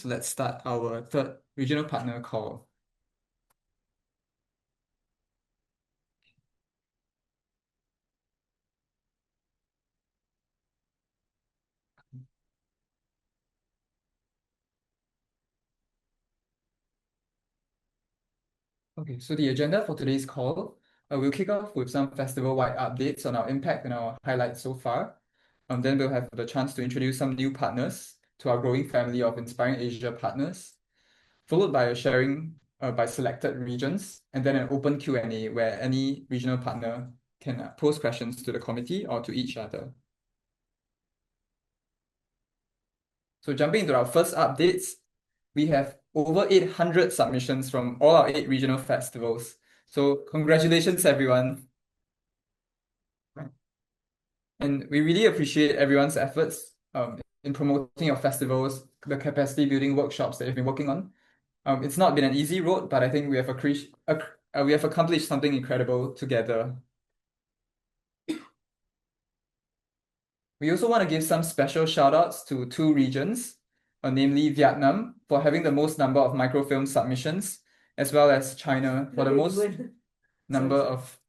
So let's start our third regional partner call. Okay, so the agenda for today's call, we'll kick off with some festival-wide updates on our impact and our highlights so far. Then we'll have the chance to introduce some new partners to our growing family of Inspiring Asia partners, followed by a sharing by selected regions, and then an open Q&A where any regional partner can pose questions to the committee or to each other. So jumping into our first updates, we have over 800 submissions from all our 8 regional festivals. So congratulations, everyone. And we really appreciate everyone's efforts in promoting your festivals, the capacity building workshops that you've been working on. It's not been an easy road, but I think we have accomplished something incredible together. We also want to give some special shout outs to 2 regions, namely Vietnam for having the most number of microfilm submissions, as well as China for the most number of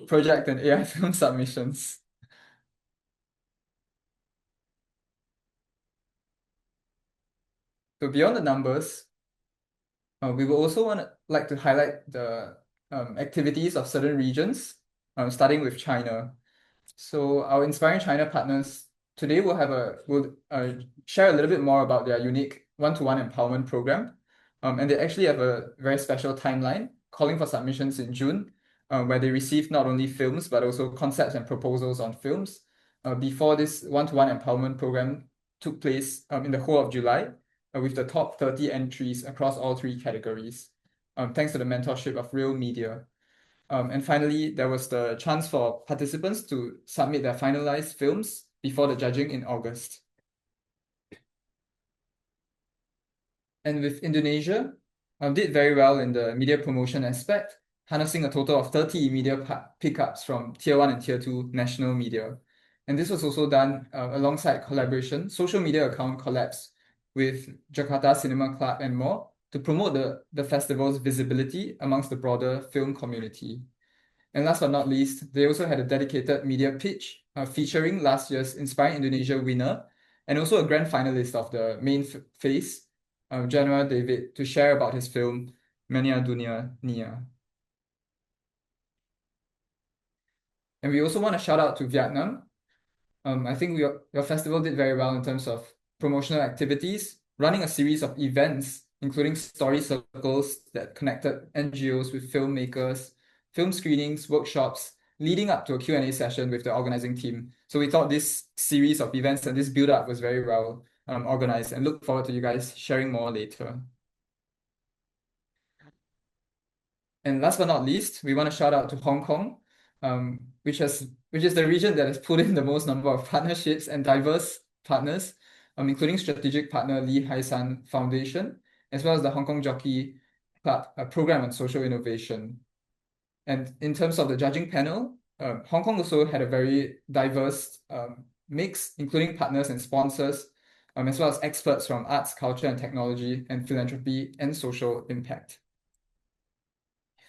project and AI film submissions. So beyond the numbers, we will also like to highlight the activities of certain regions, starting with China. So our Inspiring China partners today will share a little bit more about their unique one-to-one empowerment program. And they actually have a very special timeline calling for submissions in June, where they receive not only films but also concepts and proposals on films. Before this one-to-one empowerment program took place in the whole of July, with the top 30 entries across all 3 categories, thanks to the mentorship of Real Media. And finally, there was the chance for participants to submit their finalized films before the judging in August. And with Indonesia, did very well in the media promotion aspect, harnessing a total of 30 media pickups from Tier 1 and Tier 2 national media. And this was also done alongside collaboration, social media account collabs with Jakarta Cinema Club and more to promote the festival's visibility amongst the broader film community. And last but not least, they also had a dedicated media pitch featuring last year's Inspiring Indonesia winner and also a grand finalist of the main phase, Januar David, to share about his film Mania Dunia Nia. And we also want to shout out to Vietnam. I think your festival did very well in terms of promotional activities, running a series of events, including story circles that connected NGOs with filmmakers, film screenings, workshops, leading up to a Q&A session with the organizing team. So we thought this series of events and this build-up was very well organized, and look forward to you guys sharing more later. And last but not least, we want to shout out to Hong Kong, which is the region that has put in the most number of partnerships and diverse partners, including strategic partner Lee Hai San Foundation, as well as the Hong Kong Jockey Club, a program on social innovation. And in terms of the judging panel, Hong Kong also had a very diverse mix, including partners and sponsors, as well as experts from arts, culture, and technology, and philanthropy and social impact.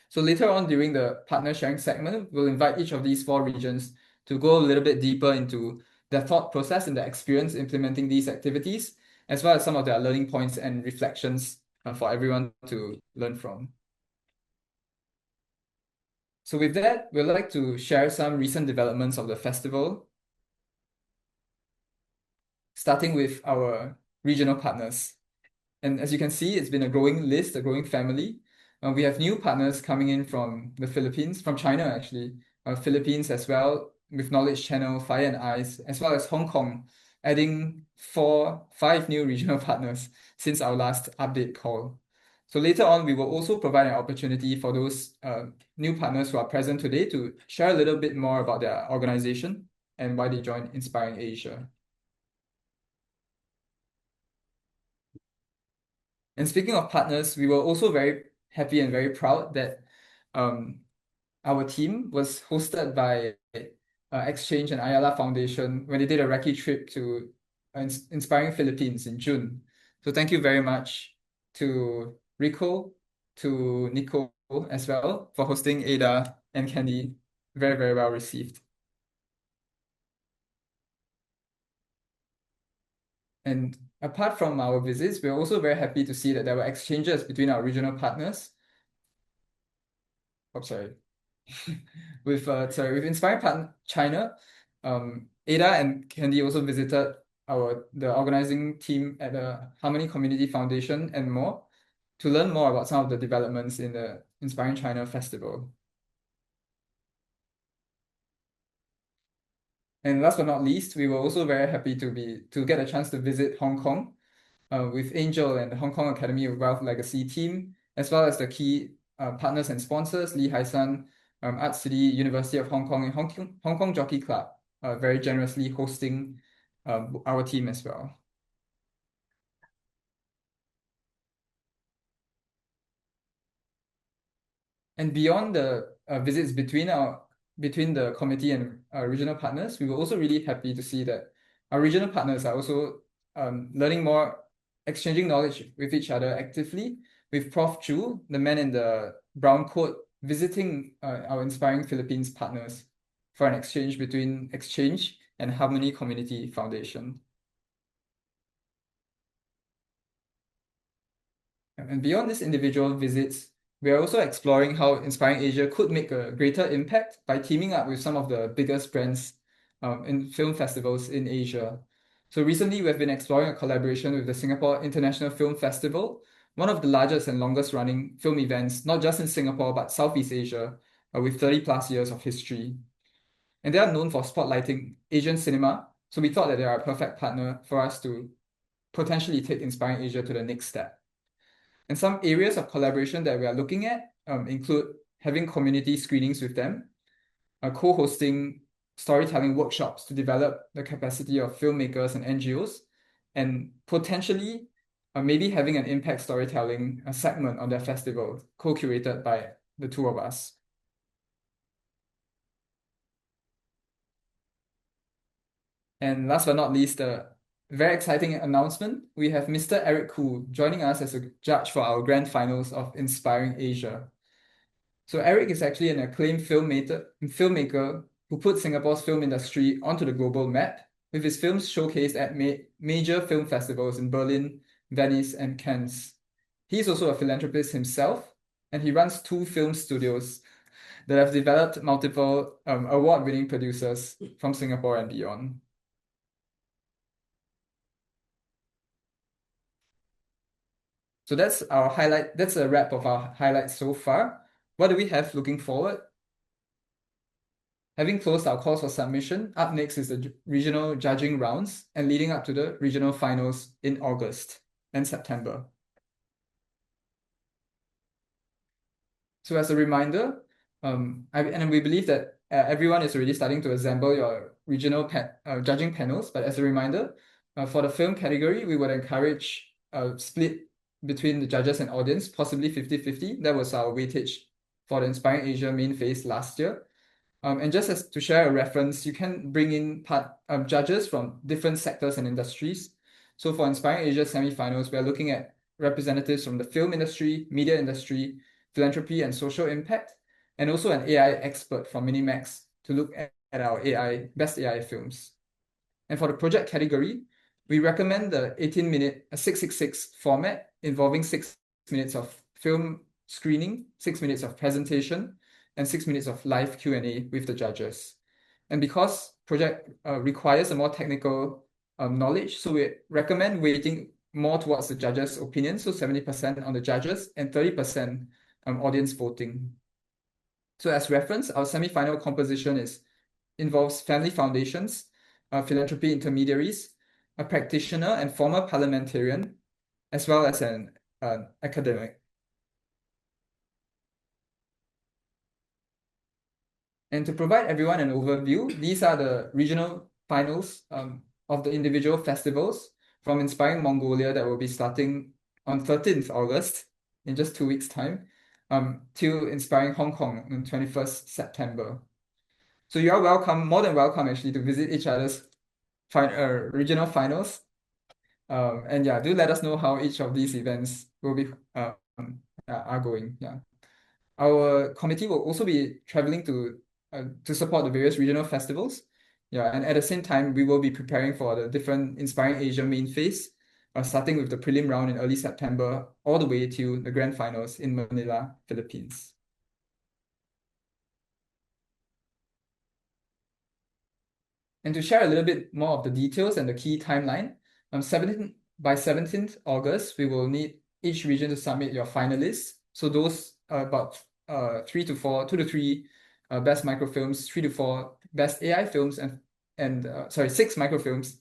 So later on during the partner sharing segment, we'll invite each of these 4 regions to go a little bit deeper into their thought process and their experience implementing these activities, as well as some of their learning points and reflections for everyone to learn from. So with that, we'd like to share some recent developments of the festival, starting with our regional partners. And as you can see, it's been a growing list, a growing family. We have new partners coming in from the Philippines, from China actually, Philippines as well, with Knowledge Channel, Fire and Ice, as well as Hong Kong, adding 5 new regional partners since our last update call. So later on, we will also provide an opportunity for those new partners who are present today to share a little bit more about their organization and why they joined Inspiring Asia. And speaking of partners, we were also very happy and very proud that our team was hosted by Exchange and Ayala Foundation when they did a recce trip to Inspiring Philippines in June. So thank you very much to Rico, to Nico as well for hosting Ada and Candy. Very, very well received. And apart from our visits, we're also very happy to see that there were exchanges between our regional partners. Oh, sorry. With Inspiring Partner China, Ada and Candy also visited the organizing team at the Harmony Community Foundation and more to learn more about some of the developments in the Inspiring China Festival. And last but not least, we were also very happy to get a chance to visit Hong Kong with Angel and the Hong Kong Academy of Wealth Legacy team, as well as the key partners and sponsors, Lee Hai San, Art City, University of Hong Kong, and Hong Kong Jockey Club, very generously hosting our team as well. And beyond the visits between the committee and regional partners, we were also really happy to see that our regional partners are also learning more, exchanging knowledge with each other actively. With Prof. Chu, the man in the brown coat, visiting our Inspiring Philippines partners for an exchange between Exchange and Harmony Community Foundation. And beyond these individual visits, we are also exploring how Inspiring Asia could make a greater impact by teaming up with some of the biggest brands in film festivals in Asia. So recently, we've been exploring a collaboration with the Singapore International Film Festival, one of the largest and longest running film events, not just in Singapore, but Southeast Asia, with 30 plus years of history. And they are known for spotlighting Asian cinema, so we thought that they are a perfect partner for us to potentially take Inspiring Asia to the next step. And some areas of collaboration that we are looking at include having community screenings with them, co-hosting storytelling workshops to develop the capacity of filmmakers and NGOs, and potentially maybe having an impact storytelling segment on their festival, co-curated by the two of us. And last but not least, a very exciting announcement. We have Mr. Eric Khoo joining us as a judge for our grand finals of Inspiring Asia. So Eric is actually an acclaimed filmmaker who put Singapore's film industry onto the global map, with his films showcased at major film festivals in Berlin, Venice, and Cannes. He's also a philanthropist himself, and he runs two film studios that have developed multiple award-winning producers from Singapore and beyond. So that's our highlight. That's a wrap of our highlights so far. What do we have looking forward? Having closed our calls for submission, up next is the regional judging rounds and leading up to the regional finals in August and September. So as a reminder, and we believe that everyone is already starting to assemble your regional judging panels, but as a reminder, for the film category, we would encourage a split between the judges and audience, possibly 50-50. That was our weightage for the Inspiring Asia main phase last year. And just as to share a reference, you can bring in judges from different sectors and industries. So for Inspiring Asia semifinals, we are looking at representatives from the film industry, media industry, philanthropy and social impact, and also an AI expert from Minimax to look at our best AI films. And for the project category, we recommend the 18-minute 666 format involving 6 minutes of film screening, 6 minutes of presentation, and 6 minutes of live Q&A with the judges. And because project requires a more technical knowledge, so we recommend weighting more towards the judges' opinion, so 70% on the judges and 30% audience voting. So as reference, our semi-final composition involves family foundations, philanthropy intermediaries, a practitioner and former parliamentarian, as well as an academic. And to provide everyone an overview, these are the regional finals of the individual festivals from Inspiring Mongolia that will be starting on 13th August, in just 2 weeks' time, till Inspiring Hong Kong on 21st September. So you are welcome, more than welcome actually, to visit each other's regional finals And yeah, do let us know how each of these events will be are going. Yeah. Our committee will also be traveling to support the various regional festivals. Yeah, and at the same time, we will be preparing for the different Inspiring Asia main phase, starting with the prelim round in early September, all the way to the grand finals in Manila, Philippines. And to share a little bit more of the details and the key timeline, 17th August, we will need each region to submit your finalists. So those are about 2 to 3 best microfilms, 3 to 4 best AI films, and 6 microfilms,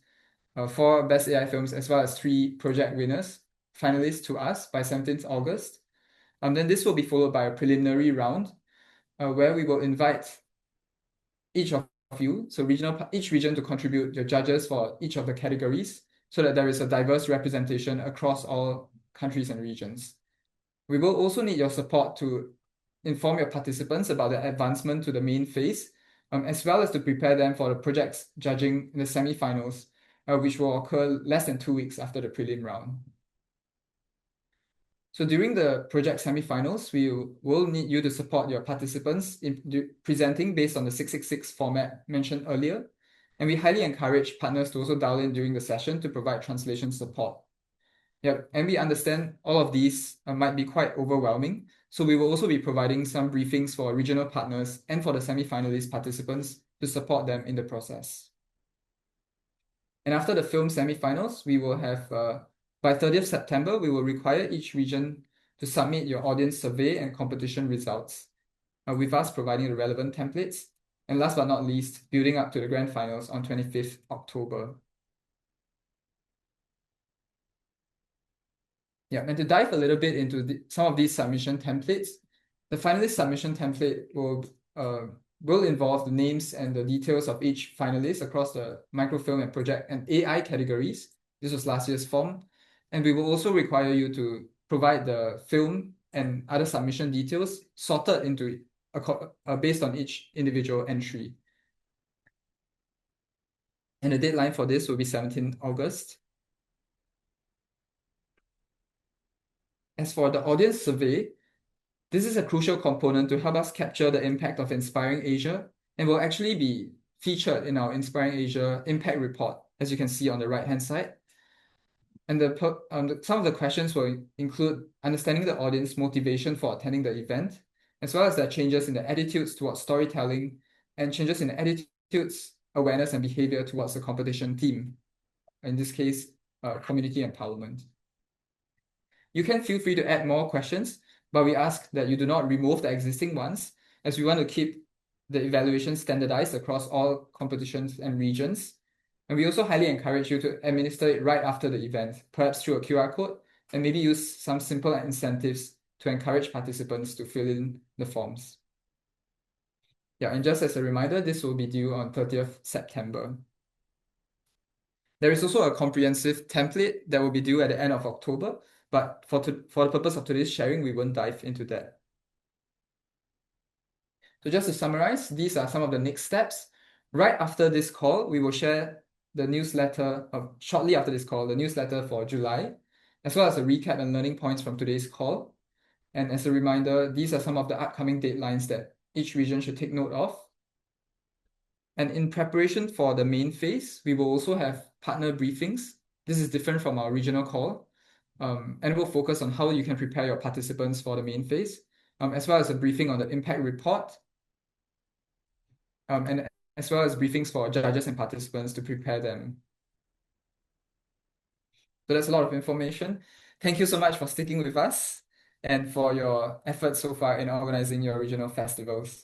4 best AI films, as well as 3 project winners, finalists to us by 17th August. Then this will be followed by a preliminary round, where we will invite each of you, so each region to contribute your judges for each of the categories so that there is a diverse representation across all countries and regions. We will also need your support to inform your participants about the advancement to the main phase, as well as to prepare them for the project's judging in the semi-finals, which will occur less than 2 weeks after the prelim round. So during the project semifinals, we will need you to support your participants in presenting based on the 666 format mentioned earlier. And we highly encourage partners to also dial in during the session to provide translation support. Yep, and we understand all of these might be quite overwhelming. So we will also be providing some briefings for regional partners and for the semi-finalist participants to support them in the process. And after the film semifinals, we will have by 30th September, we will require each region to submit your audience survey and competition results, with us providing the relevant templates. And last but not least, building up to the grand finals on 25th October. Yeah, and to dive a little bit into some of these submission templates, the finalist submission template will involve the names and the details of each finalist across the microfilm and project and AI categories. This was last year's form. And we will also require you to provide the film and other submission details sorted into based on each individual entry. And the deadline for this will be 17th August. As for the audience survey, this is a crucial component to help us capture the impact of Inspiring Asia and will actually be featured in our Inspiring Asia Impact Report, as you can see on the right-hand side. And some of the questions will include understanding the audience motivation for attending the event, as well as their changes in the attitudes towards storytelling and changes in the attitudes, awareness, and behavior towards the competition theme. In this case, community empowerment. You can feel free to add more questions, but we ask that you do not remove the existing ones, as we want to keep the evaluation standardized across all competitions and regions. And we also highly encourage you to administer it right after the event, perhaps through a QR code, and maybe use some simple incentives to encourage participants to fill in the forms. Yeah, and just as a reminder, this will be due on 30th September. There is also a comprehensive template that will be due at the end of October, but for the purpose of today's sharing, we won't dive into that. So just to summarize, these are some of the next steps. Right after this call, we will share the newsletter shortly after this call, the newsletter for July, as well as a recap and learning points from today's call. And as a reminder, these are some of the upcoming deadlines that each region should take note of. And in preparation for the main phase, we will also have partner briefings. This is different from our regional call, and we'll focus on how you can prepare your participants for the main phase, as well as a briefing on the impact report, and as well as briefings for judges and participants to prepare them. So that's a lot of information. Thank you so much for sticking with us and for your efforts so far in organizing your regional festivals.